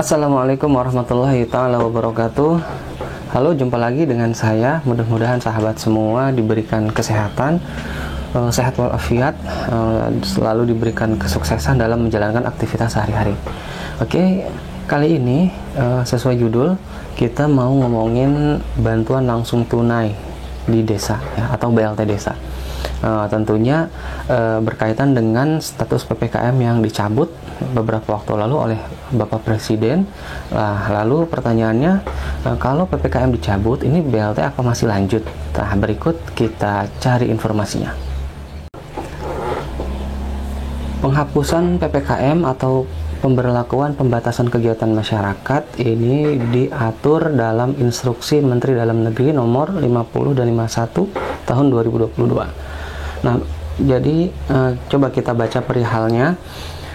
Assalamualaikum warahmatullahi taala wabarakatuh. Halo, jumpa lagi dengan saya. Mudah-mudahan sahabat semua diberikan kesehatan, sehat walafiat, selalu diberikan kesuksesan dalam menjalankan aktivitas sehari-hari. Oke, kali ini sesuai judul, kita mau ngomongin bantuan langsung tunai di desa ya, atau BLT desa. Tentunya berkaitan dengan status PPKM yang dicabut beberapa waktu lalu oleh Bapak Presiden. Lalu pertanyaannya, kalau PPKM dicabut, ini BLT apa masih lanjut? Nah, berikut kita cari informasinya. Penghapusan PPKM atau pemberlakuan pembatasan kegiatan masyarakat ini diatur dalam Instruksi Menteri Dalam Negeri nomor 50 dan 51 tahun 2022. Nah, jadi coba kita baca perihalnya.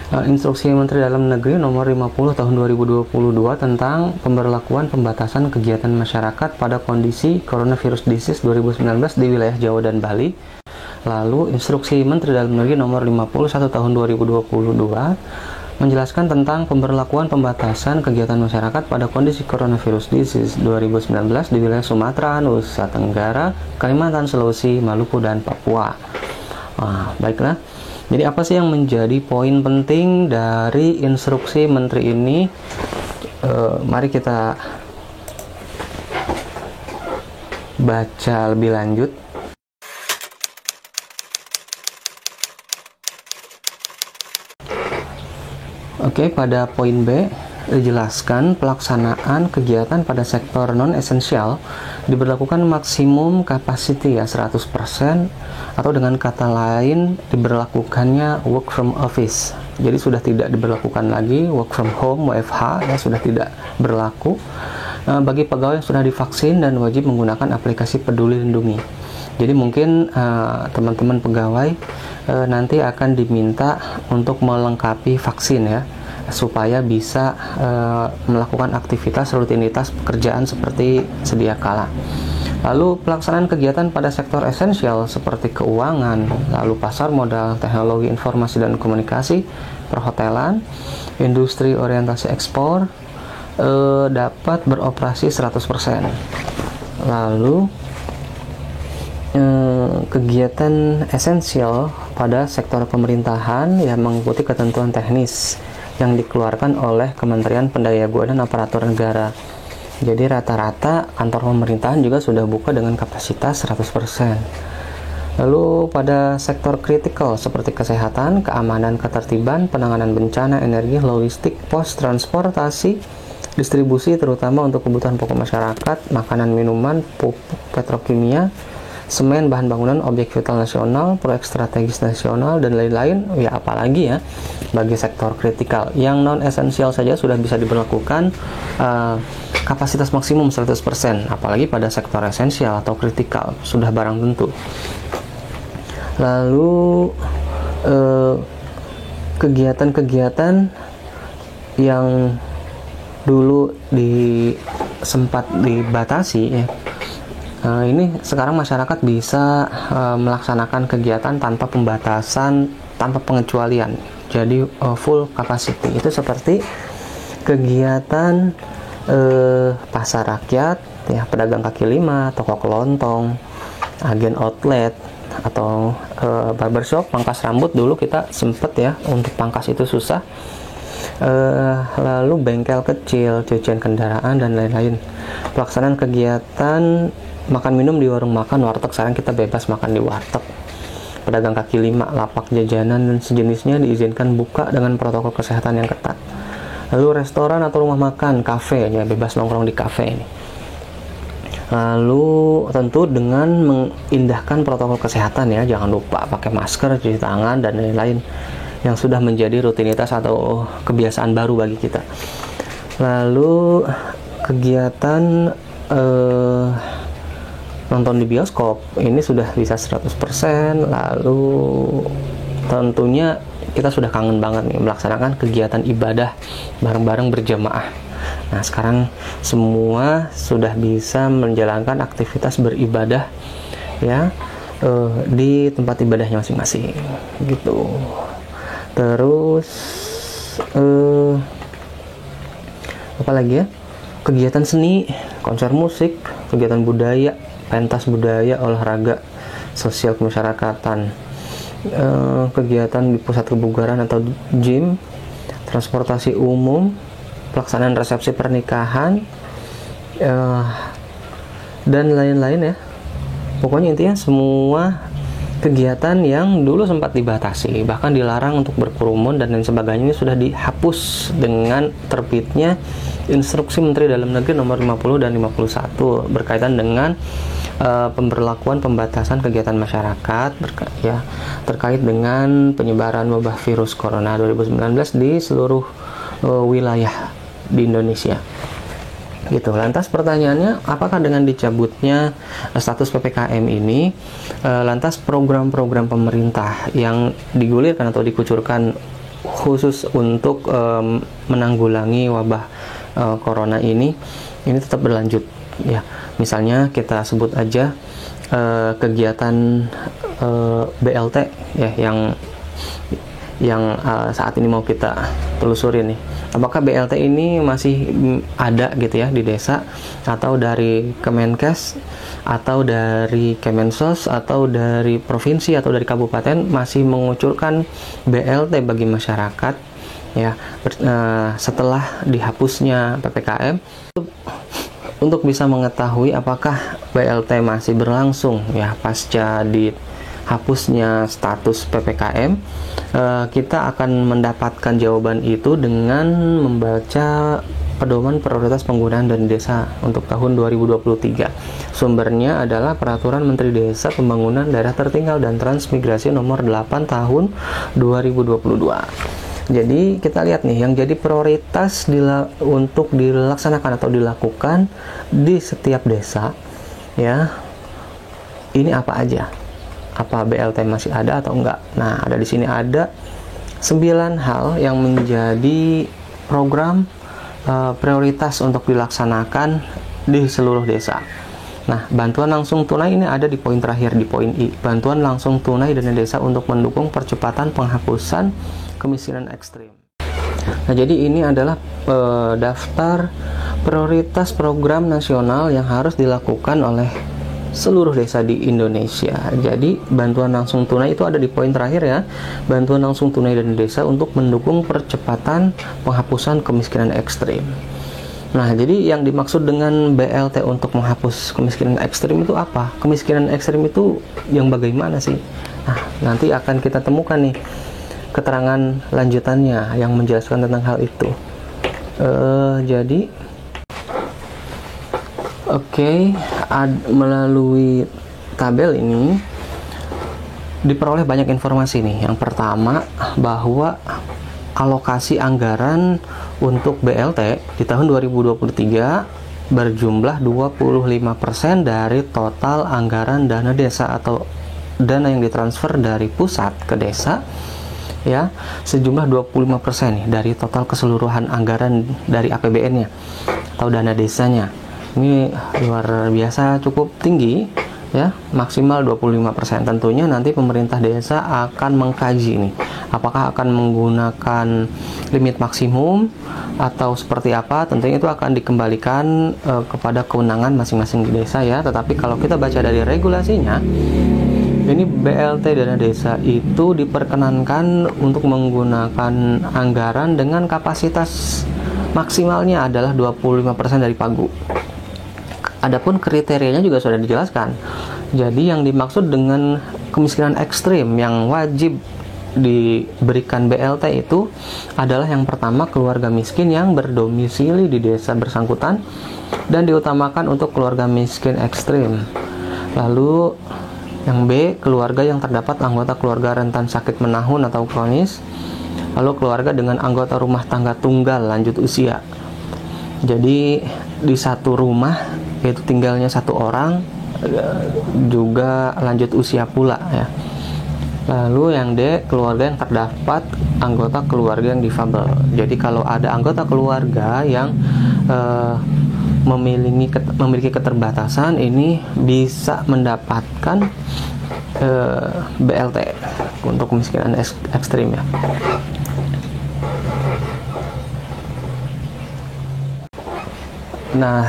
Instruksi Menteri Dalam Negeri nomor 50 tahun 2022 tentang pemberlakuan pembatasan kegiatan masyarakat pada kondisi Coronavirus Disease 2019 di wilayah Jawa dan Bali. Lalu Instruksi Menteri Dalam Negeri nomor 51 tahun 2022 menjelaskan tentang pemberlakuan pembatasan kegiatan masyarakat pada kondisi Coronavirus Disease 2019 di wilayah Sumatera, Nusa Tenggara, Kalimantan, Sulawesi, Maluku, dan Papua. Baiklah. Jadi apa sih yang menjadi poin penting dari instruksi menteri ini? Mari kita baca lebih lanjut. Oke, pada poin B dijelaskan pelaksanaan kegiatan pada sektor non-esensial diberlakukan maksimum capacity ya 100%, atau dengan kata lain diberlakukannya work from office. Jadi sudah tidak diberlakukan lagi work from home (WFH) ya, sudah tidak berlaku bagi pegawai yang sudah divaksin dan wajib menggunakan aplikasi Peduli Lindungi. Jadi mungkin teman-teman pegawai nanti akan diminta untuk melengkapi vaksin ya, supaya bisa melakukan aktivitas rutinitas pekerjaan seperti sedia kala. Lalu pelaksanaan kegiatan pada sektor esensial seperti keuangan, lalu pasar modal, teknologi informasi dan komunikasi, perhotelan, industri orientasi ekspor dapat beroperasi 100%. Lalu kegiatan esensial pada sektor pemerintahan yang mengikuti ketentuan teknis yang dikeluarkan oleh Kementerian Pendayagungan dan Aparatur Negara. Jadi rata-rata kantor pemerintahan juga sudah buka dengan kapasitas 100%. Lalu pada sektor kritikal seperti kesehatan, keamanan, ketertiban, penanganan bencana, energi, logistik, pos, transportasi, distribusi terutama untuk kebutuhan pokok masyarakat, makanan, minuman, pupuk, petrokimia, semen, bahan bangunan, objek vital nasional, proyek strategis nasional, dan lain-lain. Ya, apalagi ya bagi sektor kritikal yang non esensial saja sudah bisa diberlakukan kapasitas maksimum 100%, apalagi pada sektor esensial atau kritikal sudah barang tentu. Lalu kegiatan-kegiatan yang dulu sempat dibatasi ya, ini sekarang masyarakat bisa melaksanakan kegiatan tanpa pembatasan, tanpa pengecualian. Jadi full capacity. Itu seperti kegiatan pasar rakyat, ya, pedagang kaki lima, toko kelontong, agen outlet, atau barbershop, pangkas rambut. Dulu kita sempet ya, untuk pangkas itu susah. Lalu bengkel kecil, cucian kendaraan, dan lain-lain. Pelaksanaan kegiatan makan minum di warung makan, warteg, sekarang kita bebas makan di warteg. Pedagang kaki lima, lapak jajanan, dan sejenisnya diizinkan buka dengan protokol kesehatan yang ketat. Lalu restoran atau rumah makan, kafe, ya, bebas nongkrong di kafe ini. Lalu tentu dengan mengindahkan protokol kesehatan ya, jangan lupa pakai masker, cuci tangan, dan lain-lain yang sudah menjadi rutinitas atau kebiasaan baru bagi kita. Lalu kegiatan nonton di bioskop ini sudah bisa 100%. Lalu tentunya kita sudah kangen banget nih melaksanakan kegiatan ibadah bareng-bareng berjamaah. Nah, sekarang semua sudah bisa menjalankan aktivitas beribadah ya di tempat ibadahnya masing-masing gitu. Terus Apalagi ya, kegiatan seni, konser musik, kegiatan budaya, pentas budaya, olahraga, sosial kemasyarakatan, kegiatan di pusat kebugaran atau gym, transportasi umum, pelaksanaan resepsi pernikahan, dan lain-lain ya. Pokoknya intinya semua kegiatan yang dulu sempat dibatasi, bahkan dilarang untuk berkerumun dan lain sebagainya, ini sudah dihapus dengan terbitnya Instruksi Menteri Dalam Negeri nomor 50 dan 51 berkaitan dengan pemberlakuan pembatasan kegiatan masyarakat terkait dengan penyebaran wabah virus corona 2019 di seluruh wilayah di Indonesia. Gitu. Lantas pertanyaannya, apakah dengan dicabutnya status PPKM ini, lantas program-program pemerintah yang digulirkan atau dikucurkan khusus untuk menanggulangi wabah corona ini tetap berlanjut ya? Misalnya kita sebut aja kegiatan BLT ya, yang saat ini mau kita telusuri nih. Apakah BLT ini masih ada gitu ya di desa, atau dari Kemenkes, atau dari Kemensos, atau dari provinsi, atau dari kabupaten masih mengucurkan BLT bagi masyarakat ya setelah dihapusnya PPKM. Untuk bisa mengetahui apakah BLT masih berlangsung ya pasca dihapusnya status PPKM, kita akan mendapatkan jawaban itu dengan membaca Pedoman Prioritas Penggunaan Dana Desa untuk tahun 2023. Sumbernya adalah Peraturan Menteri Desa Pembangunan Daerah Tertinggal dan Transmigrasi nomor 8 tahun 2022. Jadi kita lihat nih, yang jadi prioritas untuk dilaksanakan atau dilakukan di setiap desa ya, ini apa aja? Apa BLT masih ada atau enggak? Nah, ada di sini ada 9 hal yang menjadi program prioritas untuk dilaksanakan di seluruh desa. Nah, bantuan langsung tunai ini ada di poin terakhir, di poin I. Bantuan langsung tunai dana desa untuk mendukung percepatan penghapusan kemiskinan ekstrim. Nah, jadi ini adalah daftar prioritas program nasional yang harus dilakukan oleh seluruh desa di Indonesia. Jadi bantuan langsung tunai itu ada di poin terakhir ya. Bantuan langsung tunai dana desa untuk mendukung percepatan penghapusan kemiskinan ekstrim. Nah, jadi yang dimaksud dengan BLT untuk menghapus kemiskinan ekstrim itu apa? Kemiskinan ekstrim itu yang bagaimana sih? Nah, nanti akan kita temukan nih keterangan lanjutannya yang menjelaskan tentang hal itu. Jadi melalui tabel ini diperoleh banyak informasi nih. Yang pertama, bahwa alokasi anggaran untuk BLT di tahun 2023 berjumlah 25% dari total anggaran dana desa atau dana yang ditransfer dari pusat ke desa ya, sejumlah 25% nih dari total keseluruhan anggaran dari APBN-nya atau dana desanya. Ini luar biasa cukup tinggi ya, maksimal 25%. Tentunya nanti pemerintah desa akan mengkaji nih, apakah akan menggunakan limit maksimum atau seperti apa. Tentunya itu akan dikembalikan kepada kewenangan masing-masing di desa ya. Tetapi kalau kita baca dari regulasinya, ini BLT dana desa itu diperkenankan untuk menggunakan anggaran dengan kapasitas maksimalnya adalah 25% dari pagu. Adapun kriterianya juga sudah dijelaskan. Jadi yang dimaksud dengan kemiskinan ekstrim yang wajib diberikan BLT itu adalah yang pertama, keluarga miskin yang berdomisili di desa bersangkutan dan diutamakan untuk keluarga miskin ekstrim. Lalu yang B, keluarga yang terdapat anggota keluarga rentan sakit menahun atau kronis. Lalu keluarga dengan anggota rumah tangga tunggal lanjut usia. Jadi di satu rumah yaitu tinggalnya satu orang, juga lanjut usia pula ya. Lalu yang D, keluarga yang terdapat anggota keluarga yang difabel. Jadi kalau ada anggota keluarga yang memiliki keterbatasan, ini bisa mendapatkan BLT untuk kemiskinan ekstrim ya. Nah,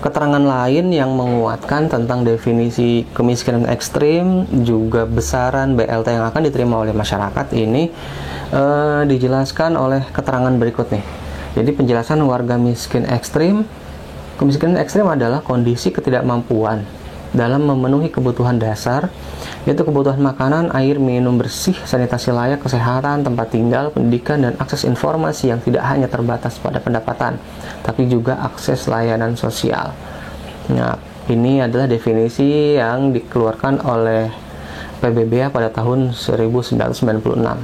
keterangan lain yang menguatkan tentang definisi kemiskinan ekstrim juga besaran BLT yang akan diterima oleh masyarakat ini dijelaskan oleh keterangan berikut nih. Jadi penjelasan warga miskin ekstrim. Kemiskinan ekstrim adalah kondisi ketidakmampuan dalam memenuhi kebutuhan dasar, yaitu kebutuhan makanan, air, minum bersih, sanitasi layak, kesehatan, tempat tinggal, pendidikan, dan akses informasi yang tidak hanya terbatas pada pendapatan, tapi juga akses layanan sosial. Nah, ini adalah definisi yang dikeluarkan oleh PBB pada tahun 1996.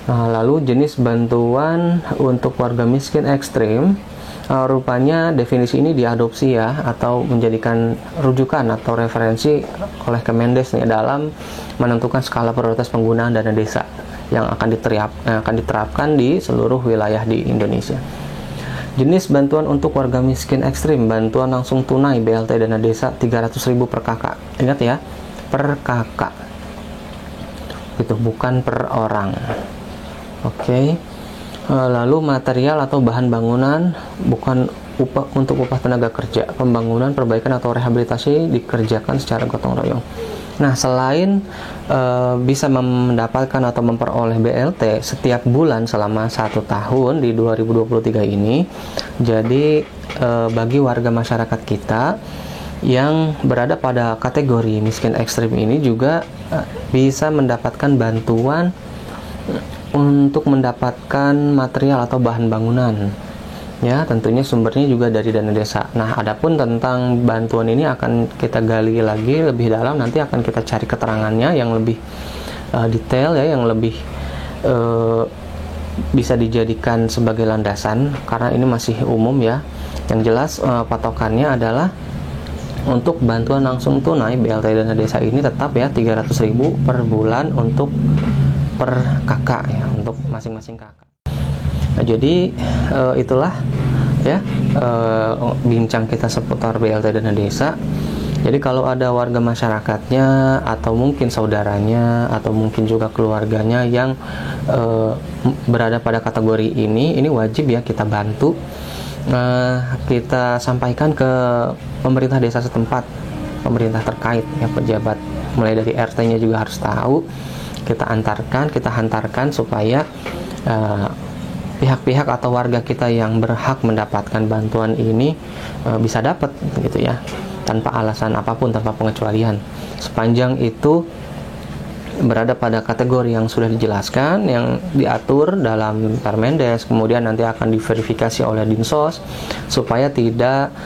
Nah, lalu jenis bantuan untuk warga miskin ekstrim, rupanya definisi ini diadopsi ya, atau menjadikan rujukan atau referensi oleh Kemendes nih dalam menentukan skala prioritas penggunaan dana desa yang akan diterapkan di seluruh wilayah di Indonesia. Jenis bantuan untuk warga miskin ekstrim, bantuan langsung tunai BLT dana desa 300.000 per kakak. Ingat ya, per kakak. Itu bukan per orang. Oke. Lalu material atau bahan bangunan, bukan upah untuk upah tenaga kerja, pembangunan, perbaikan atau rehabilitasi dikerjakan secara gotong royong. Nah, selain bisa mendapatkan atau memperoleh BLT setiap bulan selama 1 tahun di 2023 ini, jadi bagi warga masyarakat kita yang berada pada kategori miskin ekstrim ini juga bisa mendapatkan bantuan untuk mendapatkan material atau bahan bangunan. Ya, tentunya sumbernya juga dari dana desa. Nah, adapun tentang bantuan ini akan kita gali lagi lebih dalam, nanti akan kita cari keterangannya yang lebih detail ya, yang lebih bisa dijadikan sebagai landasan karena ini masih umum ya. Yang jelas patokannya adalah untuk bantuan langsung tunai BLT dana desa ini tetap ya 300.000 per bulan untuk per kakak ya, untuk masing-masing kakak. Nah, jadi itulah ya bincang kita seputar BLT dana desa. Jadi kalau ada warga masyarakatnya atau mungkin saudaranya atau mungkin juga keluarganya yang berada pada kategori ini wajib ya kita bantu. Kita sampaikan ke pemerintah desa setempat, pemerintah terkait ya, pejabat mulai dari RT-nya juga harus tahu. Kita hantarkan supaya pihak-pihak atau warga kita yang berhak mendapatkan bantuan ini bisa dapat gitu ya, tanpa alasan apapun, tanpa pengecualian, sepanjang itu berada pada kategori yang sudah dijelaskan, yang diatur dalam Permendes, kemudian nanti akan diverifikasi oleh Dinsos supaya tidak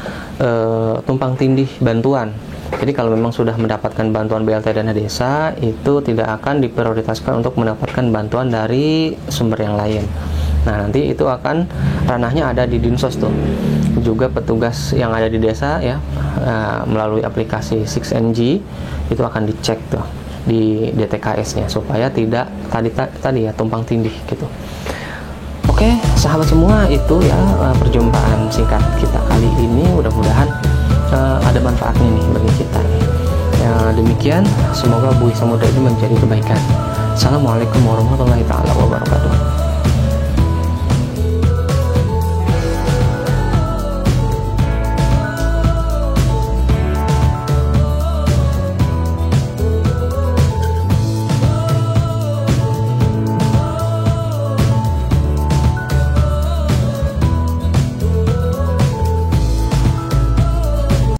tumpang tindih bantuan. Jadi kalau memang sudah mendapatkan bantuan BLT dana desa, itu tidak akan diprioritaskan untuk mendapatkan bantuan dari sumber yang lain. Nah, nanti itu akan ranahnya ada di Dinsos tuh. Juga petugas yang ada di desa ya, melalui aplikasi 6NG itu akan dicek tuh di DTKS-nya supaya tidak tadi ya tumpang tindih gitu. Oke, sahabat semua, itu ya perjumpaan singkat kita kali ini. Mudah-mudahan ada manfaatnya nih bagi kita. Ya, demikian, semoga Buih Samudra ini menjadi kebaikan. Assalamualaikum warahmatullahi wabarakatuh.